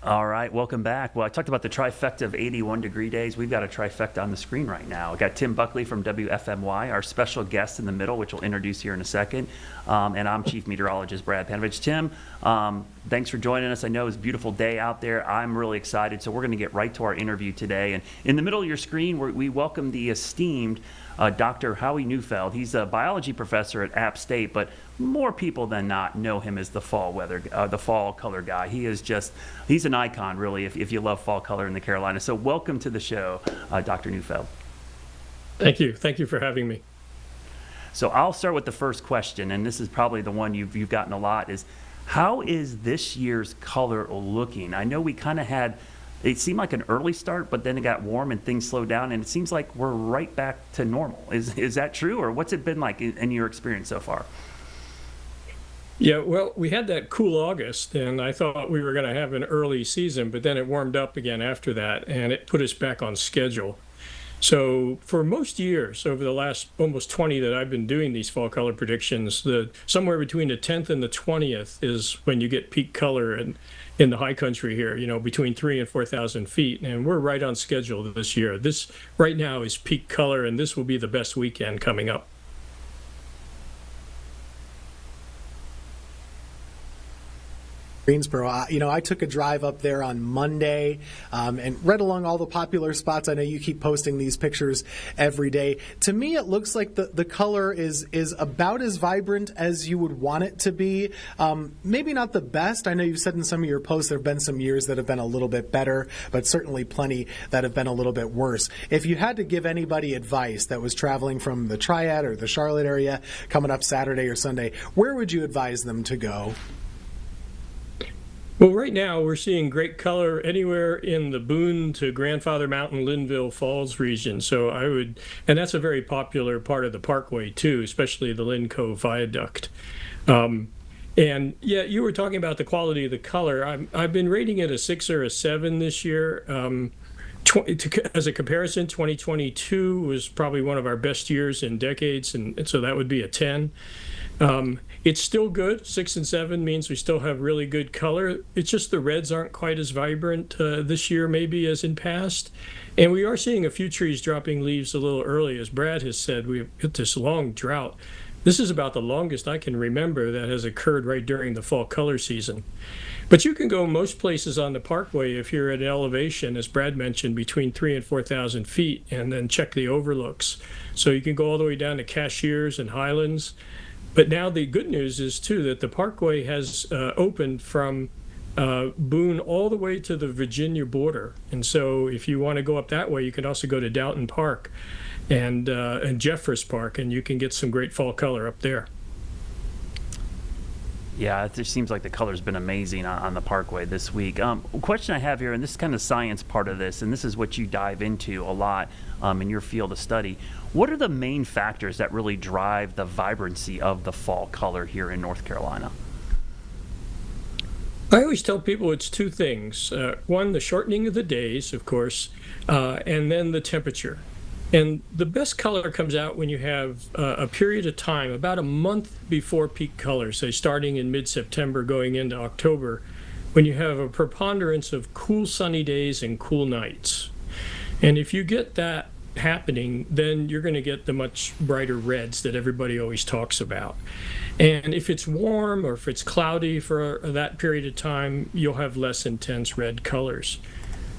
All right, welcome back. Well, I talked about the trifecta of 81-degree days. We've got a trifecta on the screen right now. We've got Tim Buckley from WFMY, our special guest in the middle, which we'll introduce here in a second. And I'm Chief Meteorologist Brad Panovich. Tim, thanks for joining us. I know it's a beautiful day out there. I'm really excited. So we're going to get right to our interview today. And in the middle of your screen, we welcome the esteemed Dr. Howie Neufeld. He's a biology professor at App State, but more people than not know him as the fall color guy. He's an icon, really, if you love fall color in the Carolinas. So welcome to the show, Dr. Neufeld. Thank you. Thank you for having me. So I'll start with the first question, and this is probably the one you've gotten a lot, is how is this year's color looking? I know we kind of had, it seemed like an early start, but then it got warm and things slowed down, and it seems like we're right back to normal. Is that true, or what's it been like in your experience so far? Yeah, well, we had that cool August, and I thought we were going to have an early season, but then it warmed up again after that, and it put us back on schedule. So for most years, over the last almost 20 that I've been doing these fall color predictions, somewhere between the 10th and the 20th is when you get peak color in the high country here, between 3,000 and 4,000 feet. And we're right on schedule this year. This right now is peak color, and this will be the best weekend coming up. Greensboro. I took a drive up there on Monday and read along all the popular spots. I know you keep posting these pictures every day. To me, it looks like the color is about as vibrant as you would want it to be. Maybe not the best. I know you've said in some of your posts there have been some years that have been a little bit better, but certainly plenty that have been a little bit worse. If you had to give anybody advice that was traveling from the Triad or the Charlotte area coming up Saturday or Sunday, where would you advise them to go? Well, right now we're seeing great color anywhere in the Boone to Grandfather Mountain, Linville Falls region. So and that's a very popular part of the Parkway too, especially the Lynn Cove Viaduct. And yeah, you were talking about the quality of the color. I've been rating it a 6 or a 7 this year. As a comparison, 2022 was probably one of our best years in decades, and so that would be a 10. It's still good. 6 and 7 means we still have really good color. It's just the reds aren't quite as vibrant this year maybe as in past. And we are seeing a few trees dropping leaves a little early. As Brad has said, we've got this long drought. This is about the longest I can remember that has occurred right during the fall color season. But you can go most places on the Parkway if you're at an elevation, as Brad mentioned, between 3,000 and 4,000 feet, and then check the overlooks. So you can go all the way down to Cashiers and Highlands. But now the good news is, too, that the Parkway has opened from Boone all the way to the Virginia border. And so if you want to go up that way, you can also go to Downton Park and Jeffers Park, and you can get some great fall color up there. Yeah, it just seems like the color's been amazing on the Parkway this week. Question I have here, and this is kind of science part of this, and this is what you dive into a lot in your field of study. What are the main factors that really drive the vibrancy of the fall color here in North Carolina? I always tell people it's two things. One, the shortening of the days, of course, and then the temperature. And the best color comes out when you have a period of time, about a month before peak color, say starting in mid-September going into October, when you have a preponderance of cool sunny days and cool nights. And if you get that happening, then you're going to get the much brighter reds that everybody always talks about. And if it's warm or if it's cloudy for that period of time, you'll have less intense red colors.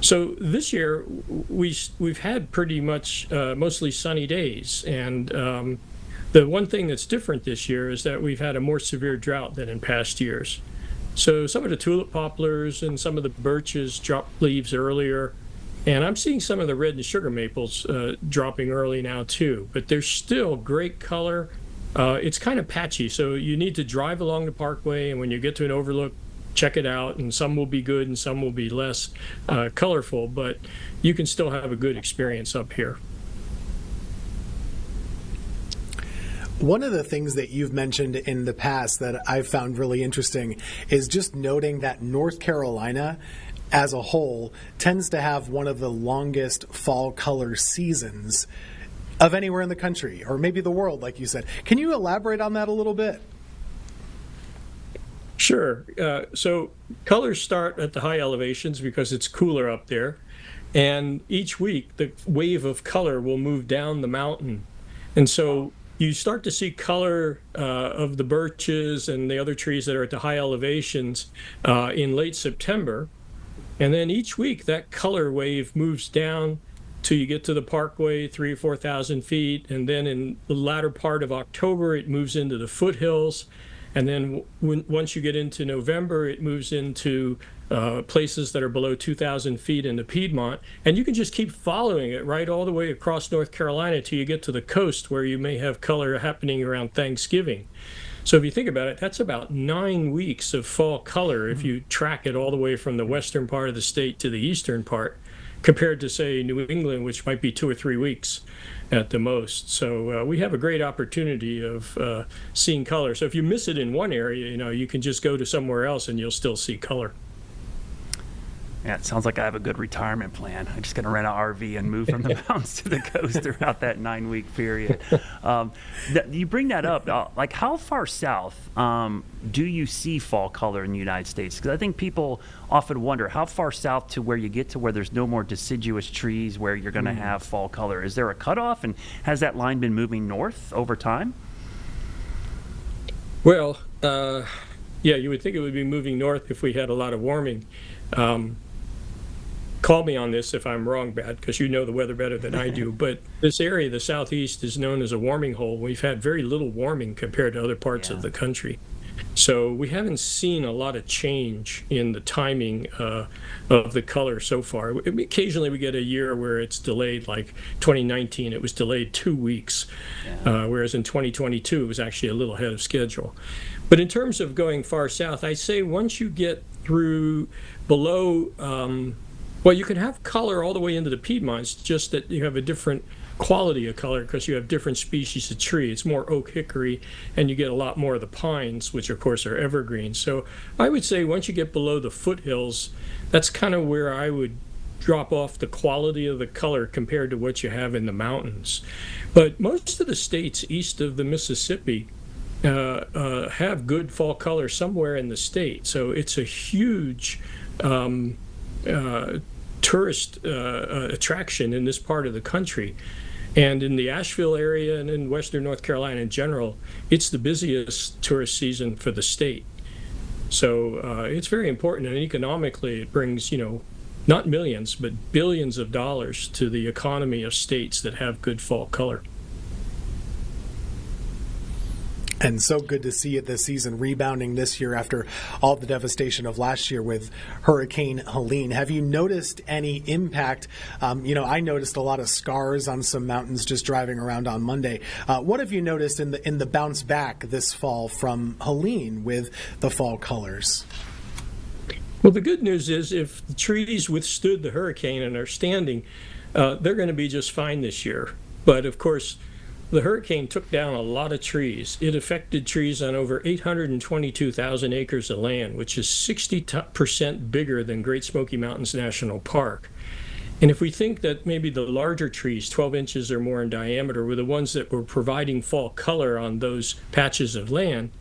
So this year, we've had pretty much mostly sunny days, and the one thing that's different this year is that we've had a more severe drought than in past years. So some of the tulip poplars and some of the birches drop leaves earlier, and I'm seeing some of the red and sugar maples dropping early now too, but there's still great color. It's kind of patchy, so you need to drive along the Parkway, and when you get to an overlook, check it out, and some will be good and some will be less colorful, but you can still have a good experience up here. One of the things that you've mentioned in the past that I've found really interesting is just noting that North Carolina as a whole tends to have one of the longest fall color seasons of anywhere in the country, or maybe the world, like you said. Can you elaborate on that a little bit? Sure. So colors start at the high elevations because it's cooler up there. And each week, the wave of color will move down the mountain. And so you start to see color of the birches and the other trees that are at the high elevations in late September. And then each week, that color wave moves down till you get to the parkway, 3,000 or 4,000 feet. And then in the latter part of October, it moves into the foothills. And then once you get into November, it moves into places that are below 2,000 feet in the Piedmont. And you can just keep following it right all the way across North Carolina till you get to the coast where you may have color happening around Thanksgiving. So if you think about it, that's about 9 weeks of fall color if you track it all the way from the western part of the state to the eastern part, compared to, say, New England, which might be 2 or 3 weeks at the most. So we have a great opportunity of seeing color. So if you miss it in one area, you can just go to somewhere else and you'll still see color. Yeah, it sounds like I have a good retirement plan. I'm just going to rent an RV and move from the mountains to the coast throughout that 9-week period. You bring that up. Like, how far south do you see fall color in the United States? Because I think people often wonder how far south to where you get to where there's no more deciduous trees where you're going to have fall color. Is there a cutoff, and has that line been moving north over time? Well, yeah, you would think it would be moving north if we had a lot of warming. Call me on this if I'm wrong, Brad, because you know the weather better than I do. But this area, the southeast, is known as a warming hole. We've had very little warming compared to other parts of the country. So we haven't seen a lot of change in the timing of the color so far. Occasionally we get a year where it's delayed, like 2019, it was delayed 2 weeks, whereas in 2022 it was actually a little ahead of schedule. But in terms of going far south, I say once you get through below, well, you can have color all the way into the Piedmonts, just that you have a different quality of color because you have different species of tree. It's more oak hickory, and you get a lot more of the pines, which of course are evergreen. So I would say once you get below the foothills, that's kind of where I would drop off the quality of the color compared to what you have in the mountains. But most of the states east of the Mississippi have good fall color somewhere in the state. So it's a huge tourist attraction in this part of the country. And in the Asheville area and in western North Carolina in general, it's the busiest tourist season for the state. So it's very important, and economically it brings, not millions, but billions of dollars to the economy of states that have good fall color. And so good to see it this season rebounding this year after all the devastation of last year with Hurricane Helene. Have you noticed any impact? I noticed a lot of scars on some mountains just driving around on Monday. What have you noticed in the bounce back this fall from Helene with the fall colors? Well, the good news is if the trees withstood the hurricane and are standing, they're going to be just fine this year. But of course, the hurricane took down a lot of trees. It affected trees on over 822,000 acres of land, which is 60% bigger than Great Smoky Mountains National Park. And if we think that maybe the larger trees, 12 inches or more in diameter, were the ones that were providing fall color on those patches of land,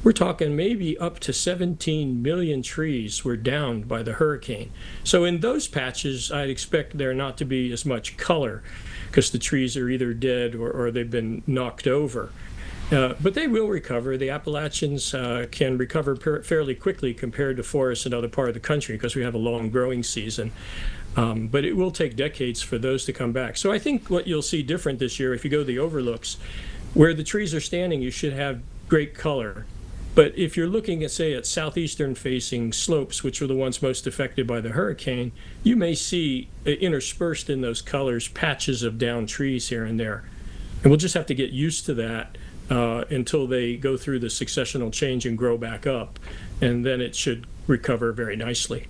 we're talking maybe up to 17 million trees were downed by the hurricane. So in those patches, I'd expect there not to be as much color, because the trees are either dead or they've been knocked over. But they will recover. The Appalachians can recover fairly quickly compared to forests in other part of the country because we have a long growing season. But it will take decades for those to come back. So I think what you'll see different this year, if you go to the overlooks, where the trees are standing, you should have great color. But if you're looking at, say, at southeastern facing slopes, which are the ones most affected by the hurricane, you may see interspersed in those colors patches of downed trees here and there. And we'll just have to get used to that until they go through the successional change and grow back up. And then it should recover very nicely.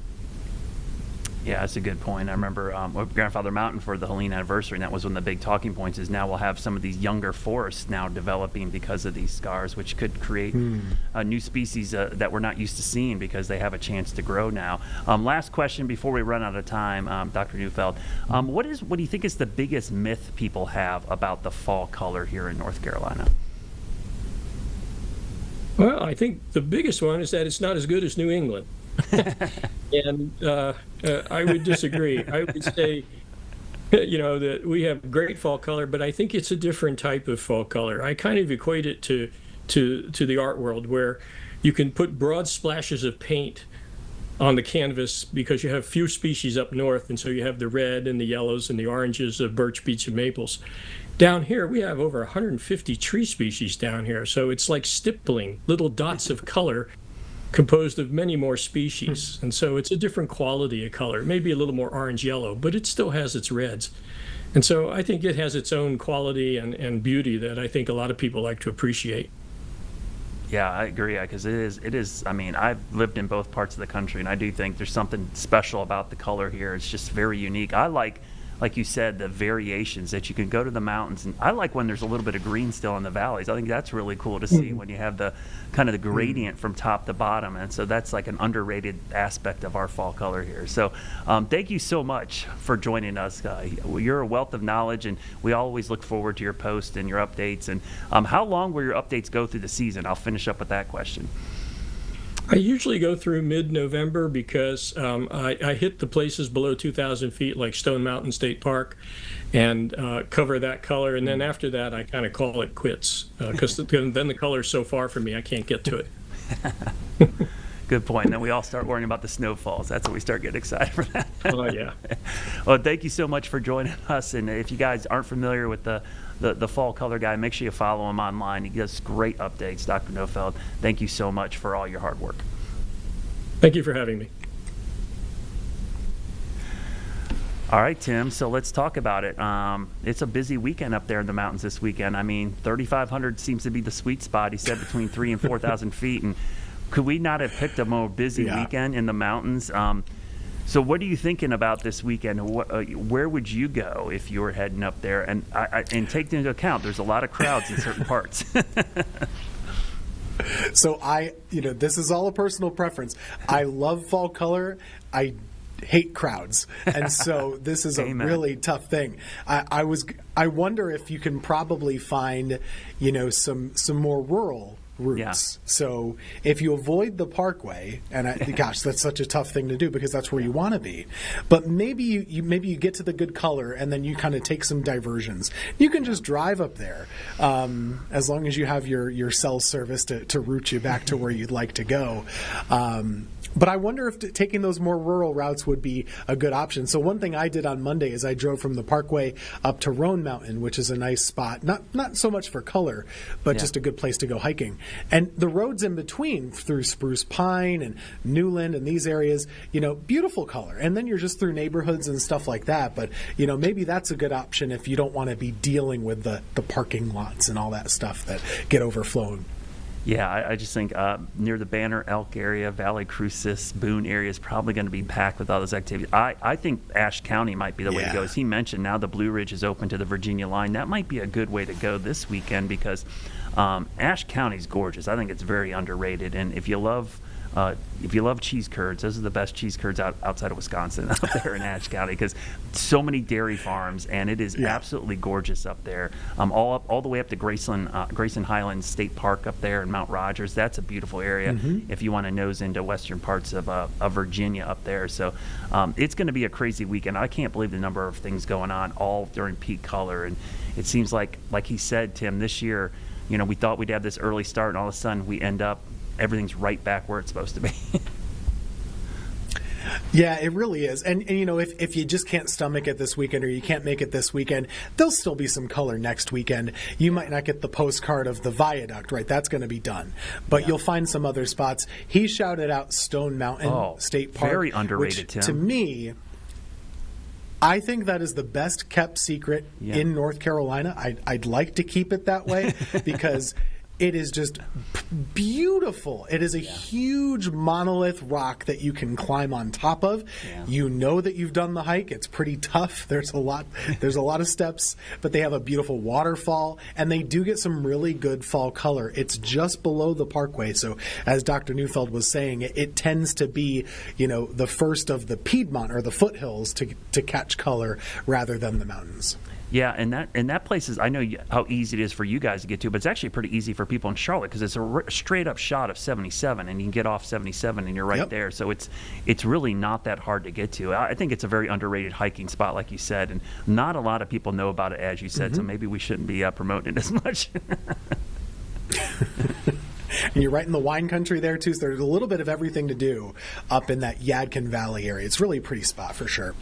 Yeah, that's a good point. I remember Grandfather Mountain for the Helene anniversary, and that was one of the big talking points, is now we'll have some of these younger forests now developing because of these scars, which could create new species that we're not used to seeing because they have a chance to grow now. Last question before we run out of time, Dr. Neufeld. What do you think is the biggest myth people have about the fall color here in North Carolina? Well, I think the biggest one is that it's not as good as New England. And I would disagree. I would say, that we have great fall color, but I think it's a different type of fall color. I kind of equate it to the art world, where you can put broad splashes of paint on the canvas because you have few species up north, and so you have the red and the yellows and the oranges of birch, beech, and maples. Down here, we have over 150 tree species down here, so it's like stippling, little dots of color composed of many more species. And so it's a different quality of color, maybe a little more orange-yellow, but it still has its reds. And so I think it has its own quality and beauty that I think a lot of people like to appreciate. Yeah, I agree, because it is, I mean, I've lived in both parts of the country, and I do think there's something special about the color here. It's just very unique. I like you said, the variations that you can go to the mountains. And I like when there's a little bit of green still in the valleys. I think that's really cool to see when you have the kind of the gradient from top to bottom. And so that's like an underrated aspect of our fall color here. So thank you so much for joining us. You're a wealth of knowledge, and we always look forward to your posts and your updates. And how long will your updates go through the season? I'll finish up with that question. I usually go through mid-November because I hit the places below 2,000 feet like Stone Mountain State Park and cover that color. And then after that, I kind of call it quits because then the color is so far from me, I can't get to it. Good point. And then we all start worrying about the snowfalls. That's when we start getting excited for that. Oh, yeah. Well, thank you so much for joining us. And if you guys aren't familiar with the fall color guy, make sure you follow him online. He gives great updates. Dr. Neufeld, thank you so much for all your hard work. Thank you for having me. All right, Tim, so let's talk about it. It's a busy weekend up there in the mountains this weekend. I mean, 3,500 seems to be the sweet spot. He said between 3,000 and 4,000 feet. And could we not have picked a more busy weekend in the mountains? So what are you thinking about this weekend? Where would you go if you were heading up there? And take into account, there's a lot of crowds in certain parts. So this is all a personal preference. I love fall color. I hate crowds, and so this is a really tough thing. I wonder if you can probably find, some more rural routes. Yeah. So if you avoid the parkway, and gosh, that's such a tough thing to do because that's where you want to be. But maybe you get to the good color and then you kind of take some diversions. You can just drive up there as long as you have your cell service to route you back to where you'd like to go. But I wonder if taking those more rural routes would be a good option. So one thing I did on Monday is I drove from the Parkway up to Roan Mountain, which is a nice spot. Not so much for color, but just a good place to go hiking. And the roads in between through Spruce Pine and Newland and these areas, beautiful color. And then you're just through neighborhoods and stuff like that. But, maybe that's a good option if you don't want to be dealing with the parking lots and all that stuff that get overflowed. Yeah, I just think near the Banner Elk area, Valley Crucis, Boone area is probably going to be packed with all those activities. I think Ashe County might be the way to go. As he mentioned, now the Blue Ridge is open to the Virginia line. That might be a good way to go this weekend because Ashe County is gorgeous. I think it's very underrated. And if you love cheese curds, those are the best cheese curds outside of Wisconsin up there in Ashe County because so many dairy farms, and it is absolutely gorgeous up there. All the way up to Grayson Highlands State Park up there in Mount Rogers. That's a beautiful area if you want to nose into western parts of Virginia up there. So it's going to be a crazy weekend. I can't believe the number of things going on all during peak color. And it seems like he said, Tim, this year, we thought we'd have this early start, and all of a sudden we end up everything's right back where it's supposed to be. Yeah, it really is. And if you just can't stomach it this weekend or you can't make it this weekend, there'll still be some color next weekend. You might not get the postcard of the viaduct, right? That's going to be done. But you'll find some other spots. He shouted out Stone Mountain State Park. Very underrated, which, Tim. To me, I think that is the best kept secret in North Carolina. I'd like to keep it that way because it is just beautiful. It is a huge monolith rock that you can climb on top of. Yeah. You know that you've done the hike. It's pretty tough. There's a lot of steps, but they have a beautiful waterfall, and they do get some really good fall color. It's just below the parkway, so as Dr. Neufeld was saying, it tends to be, the first of the Piedmont or the foothills to catch color rather than the mountains. Yeah, and that place is, I know how easy it is for you guys to get to, but it's actually pretty easy for people in Charlotte because it's a straight up shot of 77, and you can get off 77 and you're right Yep. there. So it's really not that hard to get to. I think it's a very underrated hiking spot, like you said, and not a lot of people know about it, as you said. So maybe we shouldn't be promoting it as much. And you're right in the wine country there, too, so there's a little bit of everything to do up in that Yadkin Valley area. It's really a pretty spot for sure.